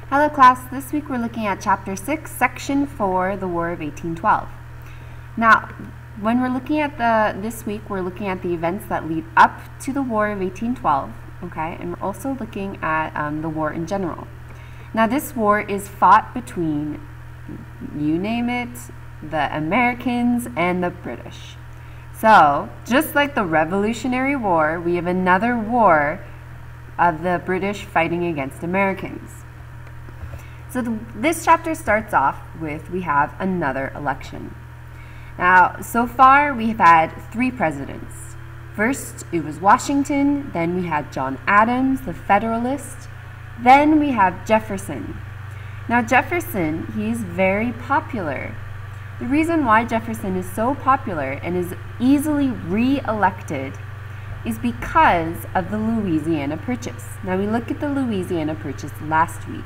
Hello class, this week we're looking at Chapter 6, Section 4, the War of 1812. Now, when we're looking at this week, we're looking at the events that lead up to the War of 1812, okay, and we're also looking at the war in general. Now, this war is fought between, you name it, the Americans and the British. So, just like the Revolutionary War, we have another war of the British fighting against Americans. So this chapter starts off with, we have another election. Now, so far we have had 3 presidents. First, it was Washington, then we had John Adams, the Federalist, then we have Jefferson. Now Jefferson, he's very popular. The reason why Jefferson is so popular and is easily re-elected is because of the Louisiana Purchase. Now we looked at the Louisiana Purchase last week.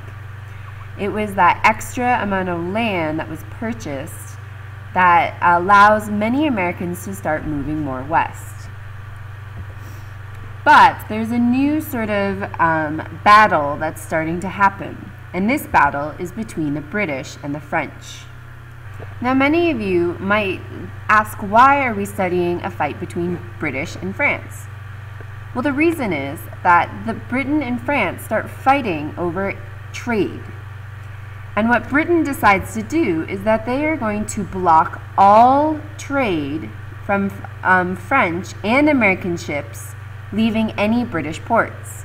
It was that extra amount of land that was purchased that allows many Americans to start moving more west. But there's a new sort of battle that's starting to happen, and this battle is between the British and the French. Now many of you might ask, why are we studying a fight between British and France? Well, the reason is that Britain and France start fighting over trade. And what Britain decides to do is that they are going to block all trade from French and American ships leaving any British ports.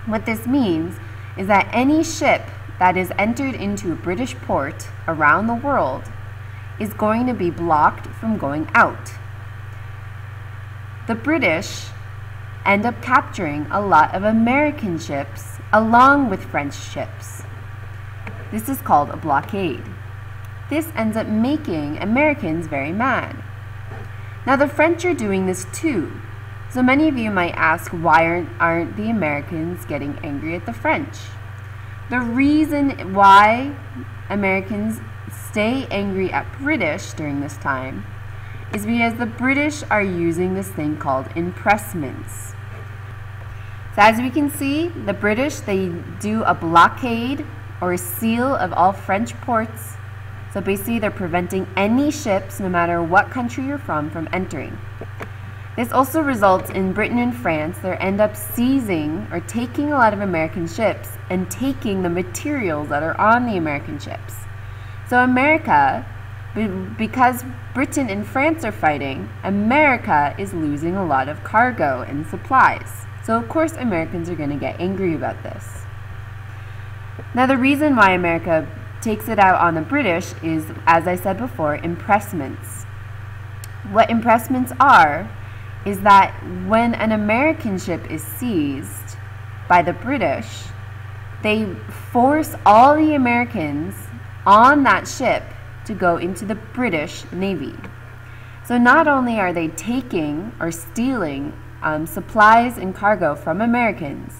What this means is that any ship that is entered into a British port around the world is going to be blocked from going out. The British end up capturing a lot of American ships along with French ships. This is called a blockade. This ends up making Americans very mad. Now the French are doing this too. So many of you might ask, why aren't the Americans getting angry at the French? The reason why Americans stay angry at British during this time is because the British are using this thing called impressments. So as we can see, the British, they do a blockade or a seal of all French ports. So basically they're preventing any ships, no matter what country you're from entering. This also results in Britain and France, they end up seizing or taking a lot of American ships and taking the materials that are on the American ships. So America, because Britain and France are fighting, America is losing a lot of cargo and supplies. So of course Americans are going to get angry about this. Now the reason why America takes it out on the British is, as I said before, impressments. What impressments are is that when an American ship is seized by the British, they force all the Americans on that ship to go into the British Navy. So not only are they taking or stealing supplies and cargo from Americans,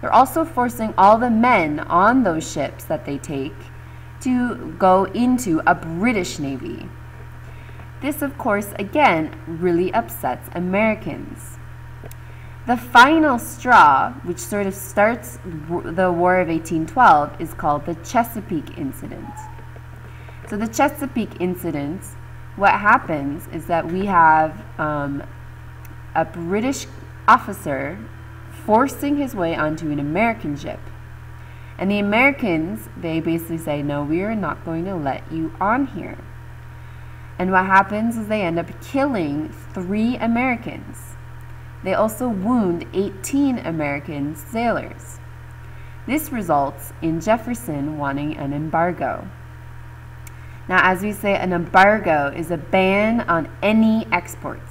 they're also forcing all the men on those ships that they take to go into a British Navy. This, of course, again, really upsets Americans. The final straw, which sort of starts the War of 1812, is called the Chesapeake Incident. So the Chesapeake Incident, what happens is that we have a British officer forcing his way onto an American ship. And the Americans, they basically say, no, we are not going to let you on here. And what happens is they end up killing 3 Americans. They also wound 18 American sailors. This results in Jefferson wanting an embargo. Now, as we say, an embargo is a ban on any exports.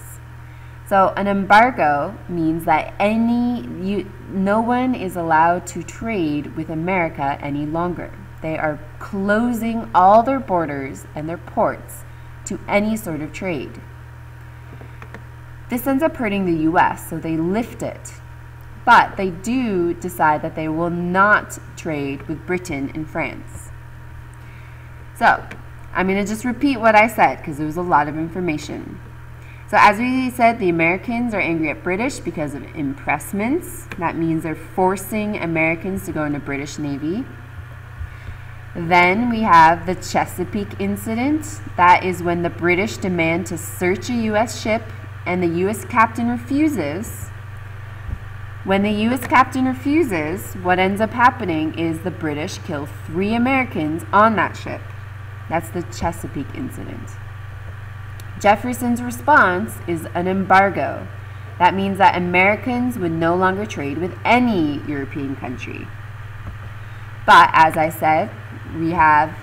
So an embargo means that no one is allowed to trade with America any longer. They are closing all their borders and their ports to any sort of trade. This ends up hurting the US, so they lift it. But they do decide that they will not trade with Britain and France. So, I'm going to just repeat what I said because there was a lot of information. So as we said, the Americans are angry at British because of impressments. That means they're forcing Americans to go into British Navy. Then we have the Chesapeake incident. That is when the British demand to search a U.S. ship and the U.S. captain refuses. When the U.S. captain refuses, what ends up happening is the British kill 3 Americans on that ship. That's the Chesapeake incident. Jefferson's response is an embargo. That means that Americans would no longer trade with any European country. But as I said, we have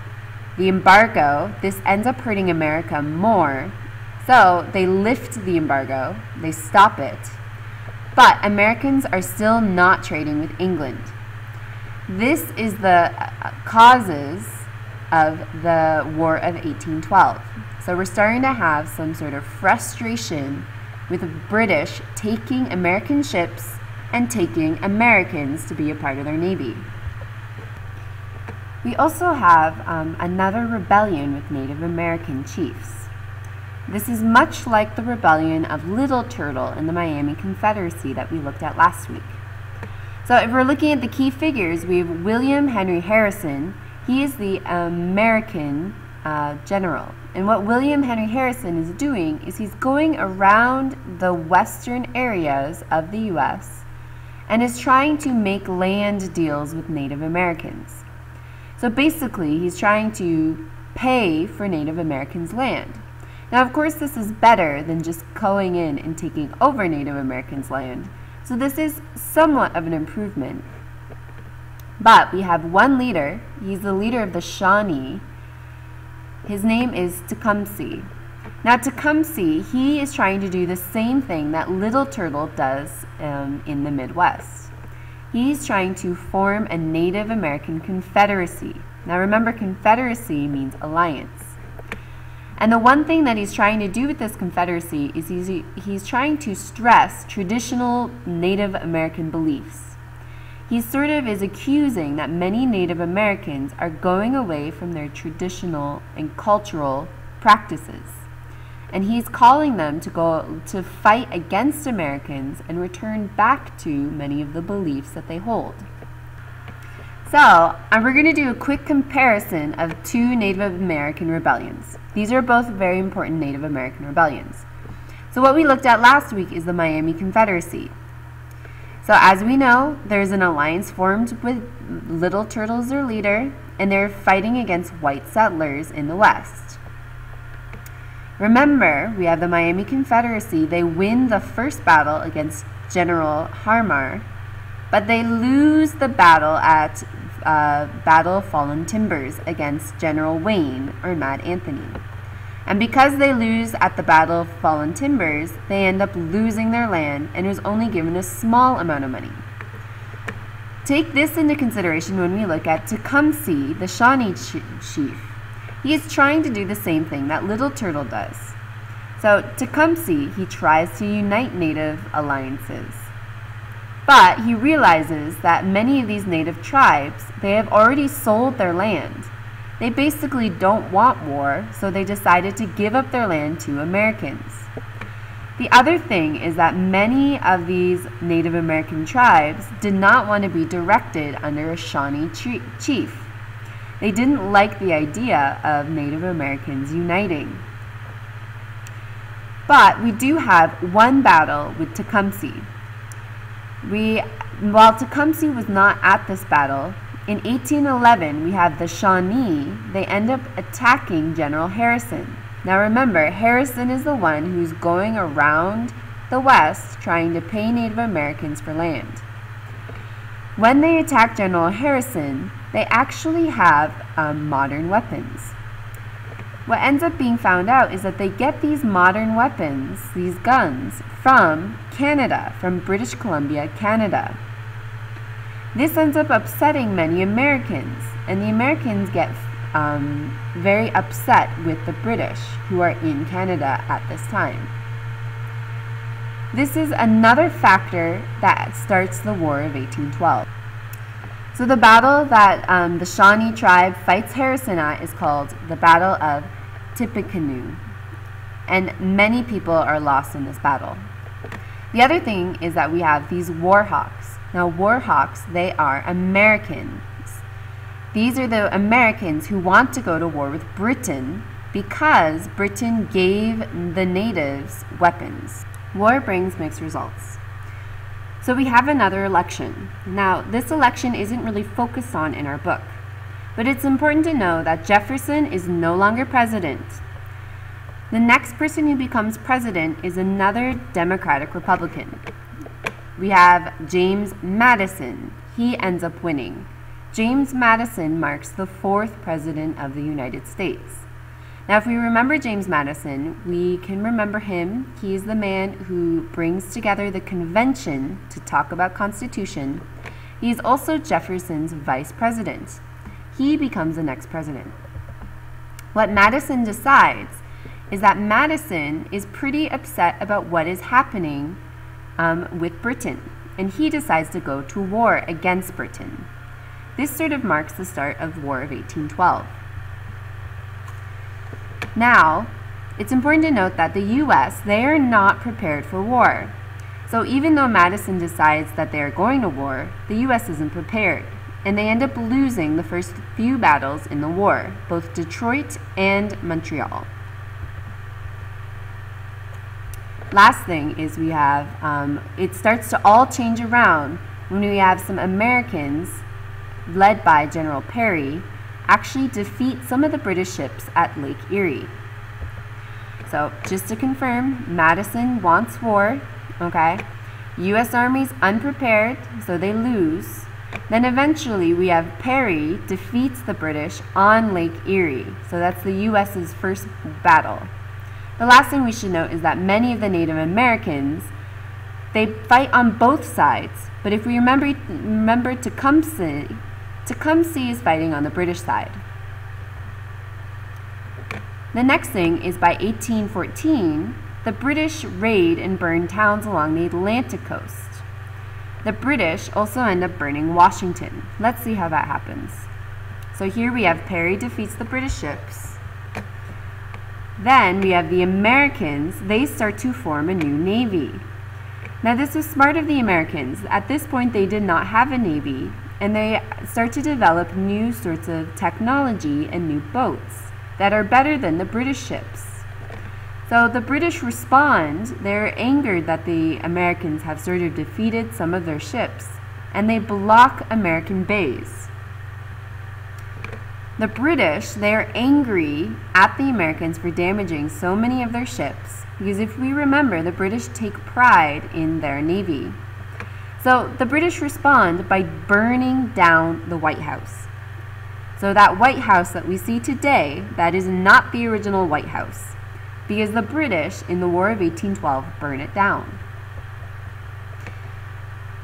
the embargo. This ends up hurting America more. So they lift the embargo, they stop it. But Americans are still not trading with England. This is the causes of the War of 1812. So we're starting to have some sort of frustration with the British taking American ships and taking Americans to be a part of their navy. We also have another rebellion with Native American chiefs. This is much like the rebellion of Little Turtle in the Miami Confederacy that we looked at last week. So if we're looking at the key figures, we have William Henry Harrison. He is the American general. And what William Henry Harrison is doing is he's going around the western areas of the U.S. and is trying to make land deals with Native Americans. So basically, he's trying to pay for Native Americans' land. Now, of course, this is better than just going in and taking over Native Americans' land. So this is somewhat of an improvement. But we have one leader. He's the leader of the Shawnee. His name is Tecumseh. Now, Tecumseh, he is trying to do the same thing that Little Turtle does in the Midwest. He's trying to form a Native American Confederacy. Now remember, Confederacy means alliance. And the one thing that he's trying to do with this Confederacy is he's trying to stress traditional Native American beliefs. He sort of is accusing that many Native Americans are going away from their traditional and cultural practices. And he's calling them to go to fight against Americans and return back to many of the beliefs that they hold. So, we're going to do a quick comparison of 2 Native American rebellions. These are both very important Native American rebellions. So what we looked at last week is the Miami Confederacy. So as we know, there's an alliance formed with Little Turtle as their leader, and they're fighting against white settlers in the West. Remember, we have the Miami Confederacy. They win the first battle against General Harmar, but they lose the battle at Battle of Fallen Timbers against General Wayne or Mad Anthony. And because they lose at the Battle of Fallen Timbers, they end up losing their land and was only given a small amount of money. Take this into consideration when we look at Tecumseh, the Shawnee chief. He is trying to do the same thing that Little Turtle does. So Tecumseh, he tries to unite Native alliances. But he realizes that many of these Native tribes, they have already sold their land. They basically don't want war, so they decided to give up their land to Americans. The other thing is that many of these Native American tribes did not want to be directed under a Shawnee chief. They didn't like the idea of Native Americans uniting. But we do have one battle with Tecumseh. While Tecumseh was not at this battle, in 1811 we have the Shawnee. They end up attacking General Harrison. Now remember, Harrison is the one who's going around the West trying to pay Native Americans for land. When they attack General Harrison, they actually have modern weapons. What ends up being found out is that they get these modern weapons, these guns, from Canada, from British Columbia, Canada. This ends up upsetting many Americans, and the Americans get very upset with the British who are in Canada at this time. This is another factor that starts the War of 1812. So the battle that the Shawnee tribe fights Harrison at is called the Battle of Tippecanoe, and many people are lost in this battle. The other thing is that we have these war hawks. Now war hawks, they are Americans. These are the Americans who want to go to war with Britain because Britain gave the natives weapons. War brings mixed results. So we have another election. Now, this election isn't really focused on in our book, but it's important to know that Jefferson is no longer president. The next person who becomes president is another Democratic Republican. We have James Madison. He ends up winning. James Madison marks the 4th president of the United States. Now, if we remember James Madison, we can remember him. He is the man who brings together the convention to talk about Constitution. He is also Jefferson's vice president. He becomes the next president. What Madison decides is that Madison is pretty upset about what is happening with Britain, and he decides to go to war against Britain. This sort of marks the start of War of 1812. Now, it's important to note that the U.S., they are not prepared for war. So even though Madison decides that they are going to war, the U.S. isn't prepared, and they end up losing the first few battles in the war, both Detroit and Montreal. Last thing is we have, it starts to all change around when we have some Americans, led by General Perry, actually defeat some of the British ships at Lake Erie. So just to confirm, Madison wants war, okay? U.S. Army's unprepared, so they lose. Then eventually we have Perry defeats the British on Lake Erie. So that's the U.S.'s first battle. The last thing we should note is that many of the Native Americans, they fight on both sides. But if we remember Tecumseh is fighting on the British side. The next thing is by 1814, the British raid and burn towns along the Atlantic coast. The British also end up burning Washington. Let's see how that happens. So here we have Perry defeats the British ships. Then we have the Americans. They start to form a new navy. Now this was smart of the Americans. At this point they did not have a navy, and they start to develop new sorts of technology and new boats that are better than the British ships. So the British respond. They're angered that the Americans have sort of defeated some of their ships, and they block American bays. The British, they're angry at the Americans for damaging so many of their ships, because if we remember, the British take pride in their navy. So the British respond by burning down the White House. So that White House that we see today, that is not the original White House, because the British in the War of 1812 burn it down.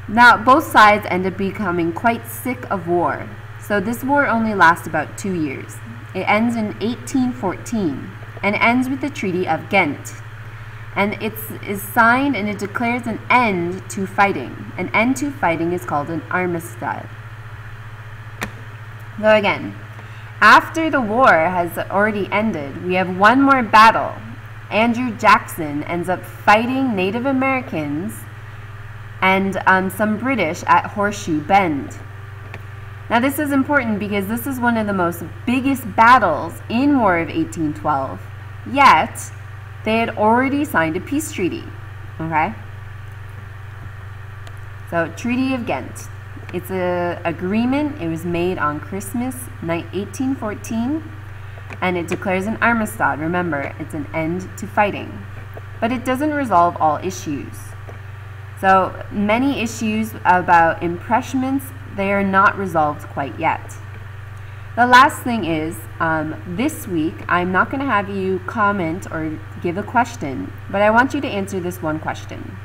Now both sides end up becoming quite sick of war. So this war only lasts about 2 years. It ends in 1814 and ends with the Treaty of Ghent. And it is signed and it declares an end to fighting. An end to fighting is called an armistice. So again, after the war has already ended, we have one more battle. Andrew Jackson ends up fighting Native Americans and some British at Horseshoe Bend. Now this is important because this is one of the most biggest battles in War of 1812, yet they had already signed a peace treaty, okay? So Treaty of Ghent. It's an agreement. It was made on Christmas 1814, and it declares an armistice. Remember, it's an end to fighting. But it doesn't resolve all issues. So many issues about impressments, they are not resolved quite yet. The last thing is, this week, I'm not going to have you comment or give a question, but I want you to answer this one question.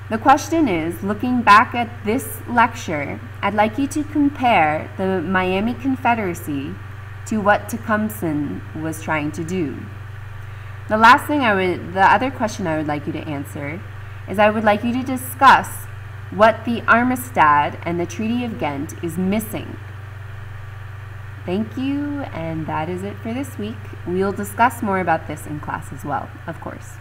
The question is, looking back at this lecture, I'd like you to compare the Miami Confederacy to what Tecumseh was trying to do. The other question I would like you to answer is I would like you to discuss what the Armistice and the Treaty of Ghent is missing. Thank you, and that is it for this week. We'll discuss more about this in class as well, of course.